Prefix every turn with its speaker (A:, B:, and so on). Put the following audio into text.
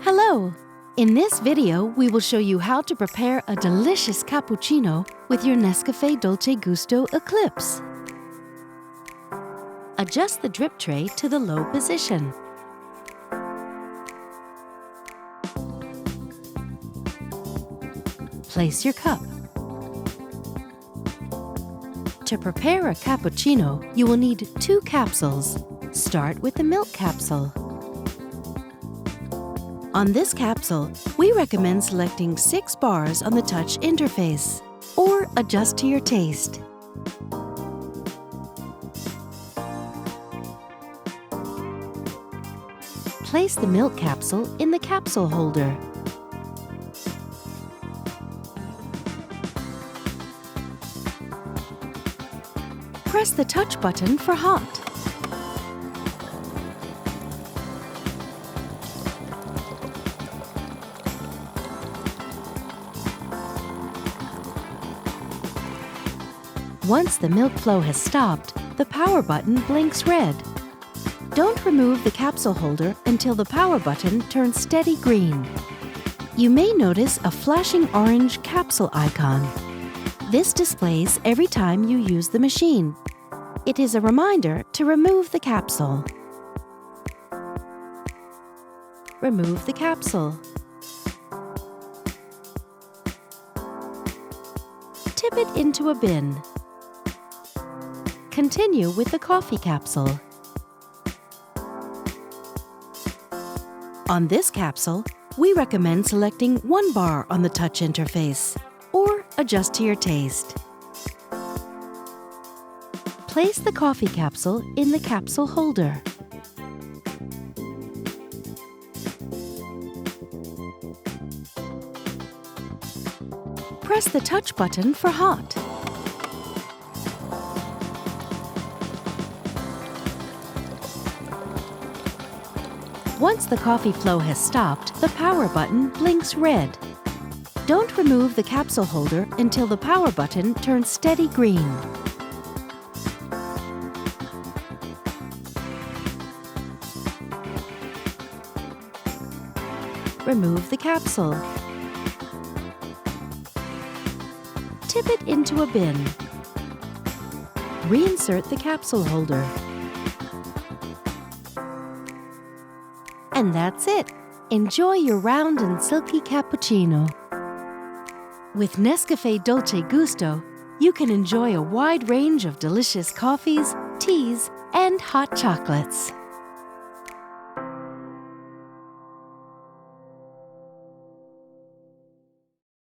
A: Hello! In this video, we will show you how to prepare a delicious cappuccino with your NESCAFÉ Dolce Gusto Eclipse. Adjust the drip tray to the low position. Place your cup. To prepare a cappuccino, you will need 2 capsules. Start with the milk capsule. On this capsule, we recommend selecting 6 bars on the touch interface, or adjust to your taste. Place the milk capsule in the capsule holder. Press the touch button for hot. Once the milk flow has stopped, the power button blinks red. Don't remove the capsule holder until the power button turns steady green. You may notice a flashing orange capsule icon. This displays every time you use the machine. It is a reminder to remove the capsule. Remove the capsule. Tip it into a bin. Continue with the coffee capsule. On this capsule, we recommend selecting 1 bar on the touch interface, or adjust to your taste. Place the coffee capsule in the capsule holder. Press the touch button for hot. Once the coffee flow has stopped, the power button blinks red. Don't remove the capsule holder until the power button turns steady green. Remove the capsule. Tip it into a bin. Reinsert the capsule holder. And that's it! Enjoy your round and silky cappuccino. With NESCAFÉ Dolce Gusto, you can enjoy a wide range of delicious coffees, teas, and hot chocolates.